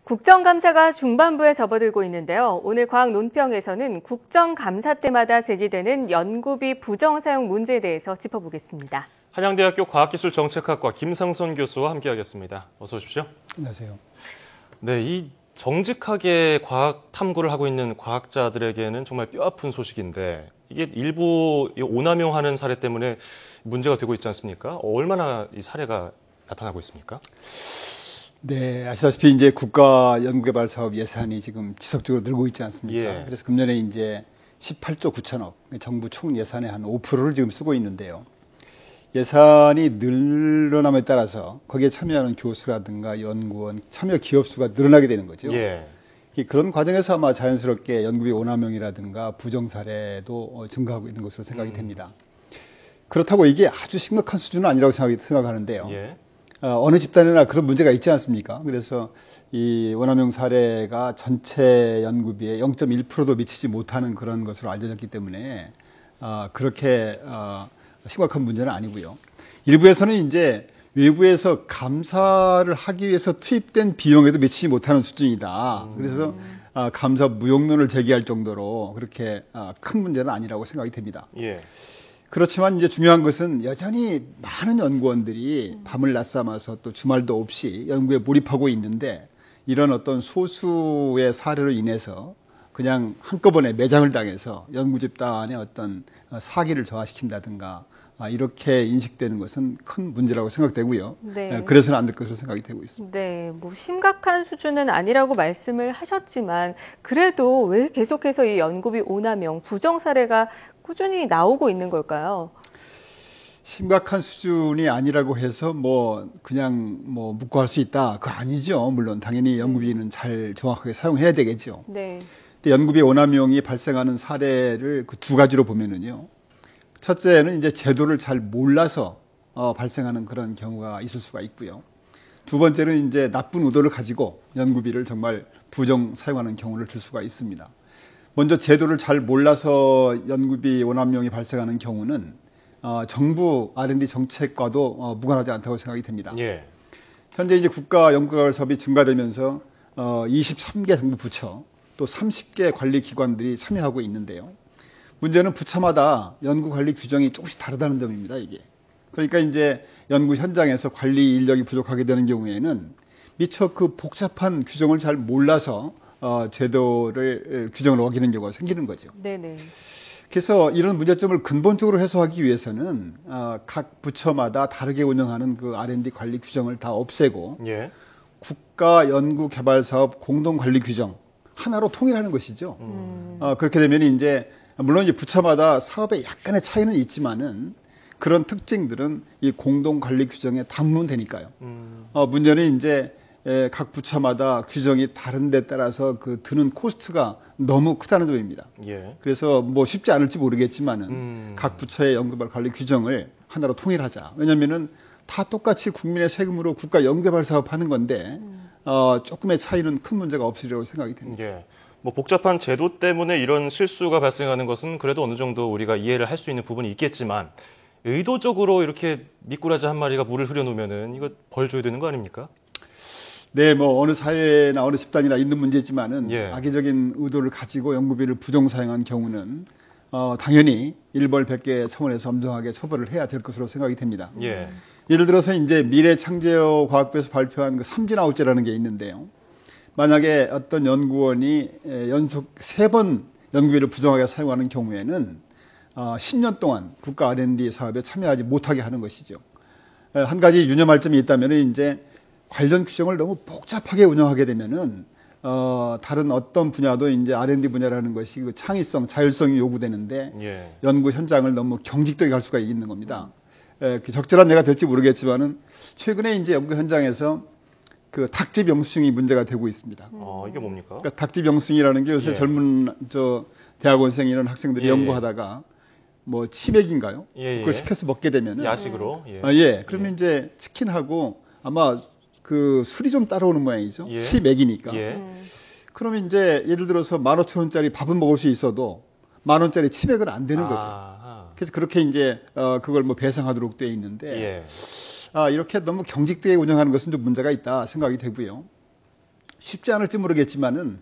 국정감사가 중반부에 접어들고 있는데요. 오늘 과학 논평에서는 국정감사 때마다 제기되는 연구비 부정 사용 문제에 대해서 짚어보겠습니다. 한양대학교 과학기술정책학과 김상선 교수와 함께하겠습니다. 어서 오십시오. 안녕하세요. 네, 이 정직하게 과학 탐구를 하고 있는 과학자들에게는 정말 뼈아픈 소식인데 이게 일부 오남용하는 사례 때문에 문제가 되고 있지 않습니까? 얼마나 이 사례가 나타나고 있습니까? 네, 아시다시피 이제 국가 연구개발 사업 예산이 지금 지속적으로 늘고 있지 않습니까? 예. 그래서 금년에 이제 18조 9천억, 정부 총 예산의 한 5%를 지금 쓰고 있는데요. 예산이 늘어남에 따라서 거기에 참여하는 교수라든가 연구원, 참여 기업 수가 늘어나게 되는 거죠. 예. 그런 과정에서 아마 자연스럽게 연구비 오남용이라든가 부정 사례도 증가하고 있는 것으로 생각이 됩니다. 그렇다고 이게 아주 심각한 수준은 아니라고 생각하는데요. 예. 어느 집단이나 그런 문제가 있지 않습니까? 그래서 이 오남용 사례가 전체 연구비의 0.1%도 미치지 못하는 그런 것으로 알려졌기 때문에 그렇게 심각한 문제는 아니고요. 일부에서는 이제 외부에서 감사를 하기 위해서 투입된 비용에도 미치지 못하는 수준이다. 그래서 감사 무용론을 제기할 정도로 그렇게 큰 문제는 아니라고 생각이 됩니다. 예. 그렇지만 이제 중요한 것은 여전히 많은 연구원들이 밤을 낮삼아서 또 주말도 없이 연구에 몰입하고 있는데 이런 어떤 소수의 사례로 인해서 그냥 한꺼번에 매장을 당해서 연구 집단의 어떤 사기를 저하시킨다든가 이렇게 인식되는 것은 큰 문제라고 생각되고요. 네. 그래서는 안 될 것으로 생각이 되고 있습니다. 네, 심각한 수준은 아니라고 말씀을 하셨지만 그래도 왜 계속해서 이 연구비 오남용 부정 사례가 꾸준히 나오고 있는 걸까요? 심각한 수준이 아니라고 해서 그냥 묵고할 수 있다. 그거 아니죠. 물론 당연히 연구비는 잘 정확하게 사용해야 되겠죠. 네. 근데 연구비 오남용이 발생하는 사례를 그 두 가지로 보면은요. 첫째는 이제 제도를 잘 몰라서 발생하는 그런 경우가 있을 수가 있고요. 두 번째는 이제 나쁜 의도를 가지고 연구비를 정말 부정 사용하는 경우를 들 수가 있습니다. 먼저 제도를 잘 몰라서 연구비 오남용이 발생하는 경우는 정부 R&D 정책과도 무관하지 않다고 생각이 됩니다. 예. 현재 이제 국가 연구개발 사업이 증가되면서 23개 정부 부처 또 30개 관리 기관들이 참여하고 있는데요. 문제는 부처마다 연구 관리 규정이 조금씩 다르다는 점입니다. 이게. 그러니까 이제 연구 현장에서 관리 인력이 부족하게 되는 경우에는 미처 그 복잡한 규정을 잘 몰라서 제도를 규정을 어기는 경우가 생기는 거죠. 네네. 그래서 이런 문제점을 근본적으로 해소하기 위해서는 각 부처마다 다르게 운영하는 그 R&D 관리 규정을 다 없애고 예. 국가 연구 개발 사업 공동 관리 규정 하나로 통일하는 것이죠. 그렇게 되면 이제 물론 이제 부처마다 사업에 약간의 차이는 있지만은 그런 특징들은 이 공동 관리 규정에 담으면 되니까요. 문제는 이제 각 부처마다 규정이 다른 데 따라서 그 드는 코스트가 너무 크다는 점입니다. 예. 그래서 쉽지 않을지 모르겠지만은 각 부처의 연구개발 관리 규정을 하나로 통일하자. 왜냐면은 다 똑같이 국민의 세금으로 국가 연구개발 사업 하는 건데 조금의 차이는 큰 문제가 없으리라고 생각이 됩니다. 예. 복잡한 제도 때문에 이런 실수가 발생하는 것은 그래도 어느 정도 우리가 이해를 할 수 있는 부분이 있겠지만 의도적으로 이렇게 미꾸라지 한 마리가 물을 흐려놓으면은 이거 벌 줘야 되는 거 아닙니까? 네, 어느 사회나 어느 집단이나 있는 문제지만은 예. 악의적인 의도를 가지고 연구비를 부정 사용한 경우는 당연히 일벌백계 차원에서 엄정하게 처벌을 해야 될 것으로 생각이 됩니다. 예. 예를 들어서 이제 미래창조 과학부에서 발표한 그 삼진아웃제라는 게 있는데요. 만약에 어떤 연구원이 연속 3번 연구비를 부정하게 사용하는 경우에는 10년 동안 국가 R&D 사업에 참여하지 못하게 하는 것이죠. 한 가지 유념할 점이 있다면 이제 관련 규정을 너무 복잡하게 운영하게 되면은 다른 어떤 분야도 이제 R&D 분야라는 것이 그 창의성, 자율성이 요구되는데 예. 연구 현장을 너무 경직되게 할 수가 있는 겁니다. 적절한 예가 될지 모르겠지만은 최근에 이제 연구 현장에서 그 닭집 영수증이 문제가 되고 있습니다. 이게 뭡니까? 그러니까 닭집 영수증이라는 게 요새 예. 젊은 대학원생 이런 학생들이 예. 연구하다가 치맥인가요? 예. 그걸 시켜서 먹게 되면은 야식으로. 예. 그러면 이제 치킨하고 아마 그 술이 좀 따라오는 모양이죠. 예. 치맥이니까. 예. 그러면 이제 예를 들어서 15,000원짜리 밥은 먹을 수 있어도 10,000원짜리 치맥은 안 되는 거죠. 그래서 그렇게 이제 그걸 배상하도록 되어 있는데 예. 이렇게 너무 경직되게 운영하는 것은 좀 문제가 있다 생각이 되고요. 쉽지 않을지 모르겠지만은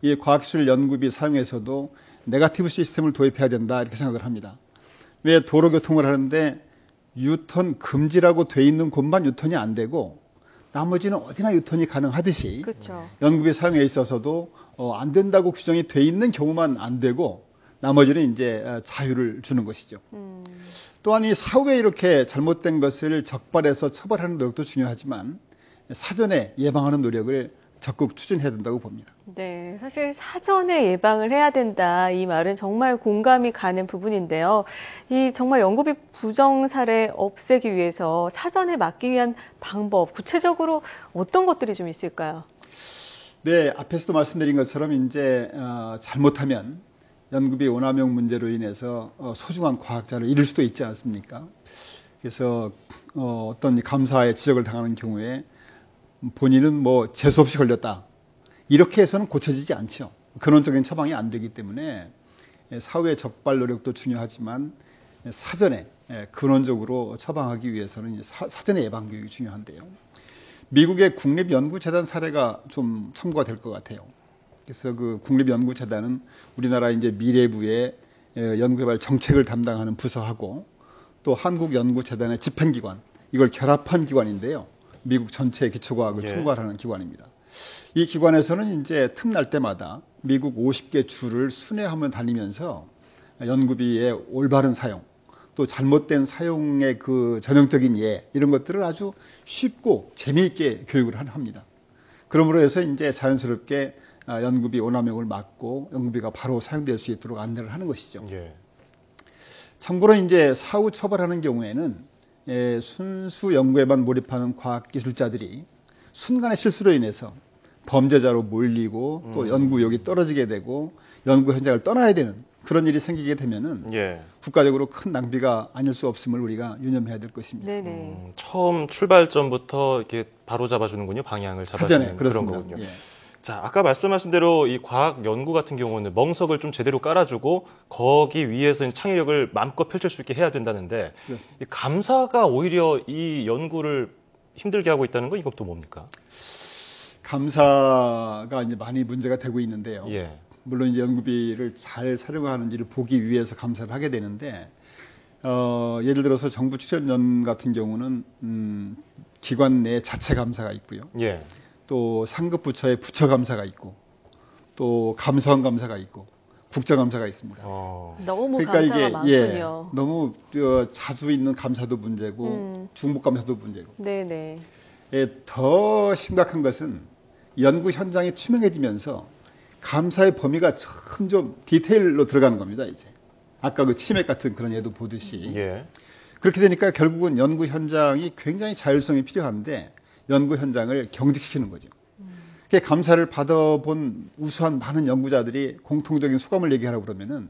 이 과학기술 연구비 사용에서도 네거티브 시스템을 도입해야 된다 이렇게 생각을 합니다. 왜 도로교통을 하는데 유턴 금지라고 돼 있는 곳만 유턴이 안 되고 나머지는 어디나 유턴이 가능하듯이 그렇죠. 연구비 사용에 있어서도 안 된다고 규정이 돼 있는 경우만 안 되고 나머지는 이제 자유를 주는 것이죠. 또한 이 사후에 이렇게 잘못된 것을 적발해서 처벌하는 노력도 중요하지만 사전에 예방하는 노력을 적극 추진해야 된다고 봅니다. 네, 사실 사전에 예방을 해야 된다. 이 말은 정말 공감이 가는 부분인데요. 이 정말 연구비 부정 사례 없애기 위해서 사전에 막기 위한 방법, 구체적으로 어떤 것들이 좀 있을까요? 네, 앞에서도 말씀드린 것처럼 이제 잘못하면 연구비 오남용 문제로 인해서 소중한 과학자를 잃을 수도 있지 않습니까? 그래서 어떤 감사에 지적을 당하는 경우에 본인은 뭐 재수 없이 걸렸다. 이렇게 해서는 고쳐지지 않죠. 근원적인 처방이 안 되기 때문에 사후의 적발 노력도 중요하지만 사전에 근원적으로 처방하기 위해서는 사전의 예방 교육이 중요한데요. 미국의 국립연구재단 사례가 좀 참고가 될 것 같아요. 그래서 그 국립연구재단은 우리나라 이제 미래부의 연구개발 정책을 담당하는 부서하고 또 한국연구재단의 집행기관 이걸 결합한 기관인데요. 미국 전체 기초과학을 총괄하는 기관입니다. 이 기관에서는 이제 틈날 때마다 미국 50개 주를 순회하며 다니면서 연구비의 올바른 사용, 또 잘못된 사용의 그 전형적인 예 이런 것들을 아주 쉽고 재미있게 교육을 합니다. 그러므로 해서 이제 자연스럽게 연구비 오남용을 막고 연구비가 바로 사용될 수 있도록 안내를 하는 것이죠. 예. 참고로 이제 사후 처벌하는 경우에는 순수 연구에만 몰입하는 과학기술자들이 순간의 실수로 인해서 범죄자로 몰리고 또 연구력이 떨어지게 되고 연구 현장을 떠나야 되는 그런 일이 생기게 되면은 국가적으로 큰 낭비가 아닐 수 없음을 우리가 유념해야 될 것입니다. 네네. 처음 출발점부터 이렇게 바로 잡아주는군요. 방향을 잡아주는 그런 거군요. 예. 자, 아까 말씀하신 대로 이 과학 연구 같은 경우는 멍석을 좀 제대로 깔아주고 거기 위에서 창의력을 마음껏 펼칠 수 있게 해야 된다는데 이 감사가 오히려 이 연구를 힘들게 하고 있다는 건 이것도 뭡니까? 감사가 이제 많이 문제가 되고 있는데요. 예. 물론 이제 연구비를 잘 사용하는지를 보기 위해서 감사를 하게 되는데 예를 들어서 정부 출연연 같은 경우는 기관 내 자체 감사가 있고요. 예. 또 상급 부처의 부처 감사가 있고 또 감사원 감사가 있고 국정감사가 있습니다. 너무 그러니까 감사가 이게 많군요. 너무 자주 있는 감사도 문제고 중복 감사도 문제고. 네네. 더 심각한 것은 연구 현장이 투명해지면서 감사의 범위가 점점 디테일로 들어가는 겁니다. 이제 아까 그 치맥 같은 그런 예도 보듯이 그렇게 되니까 결국은 연구 현장이 굉장히 자율성이 필요한데 연구 현장을 경직시키는 거죠. 감사를 받아본 우수한 많은 연구자들이 공통적인 소감을 얘기하라고 그러면은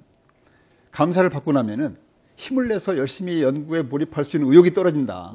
감사를 받고 나면은 힘을 내서 열심히 연구에 몰입할 수 있는 의욕이 떨어진다.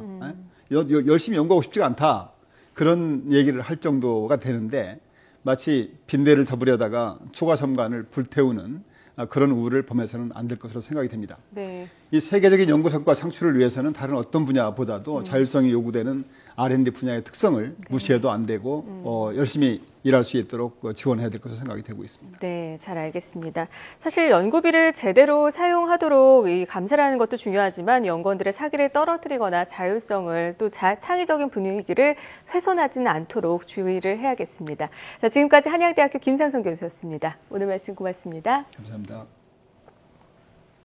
열심히 연구하고 싶지가 않다. 그런 얘기를 할 정도가 되는데 마치 빈대를 잡으려다가 초과섬관을 불태우는 그런 우를 범해서는 안 될 것으로 생각이 됩니다. 네. 이 세계적인 연구 성과 창출을 위해서는 다른 어떤 분야보다도 자율성이 요구되는 R&D 분야의 특성을 무시해도 안 되고 열심히 일할 수 있도록 지원해야 될 것으로 생각이 되고 있습니다. 네, 잘 알겠습니다. 사실 연구비를 제대로 사용하도록 이 감사라는 것도 중요하지만 연구원들의 사기를 떨어뜨리거나 자율성을 또 창의적인 분위기를 훼손하지는 않도록 주의를 해야겠습니다. 자, 지금까지 한양대학교 김상선 교수였습니다. 오늘 말씀 고맙습니다. 감사합니다.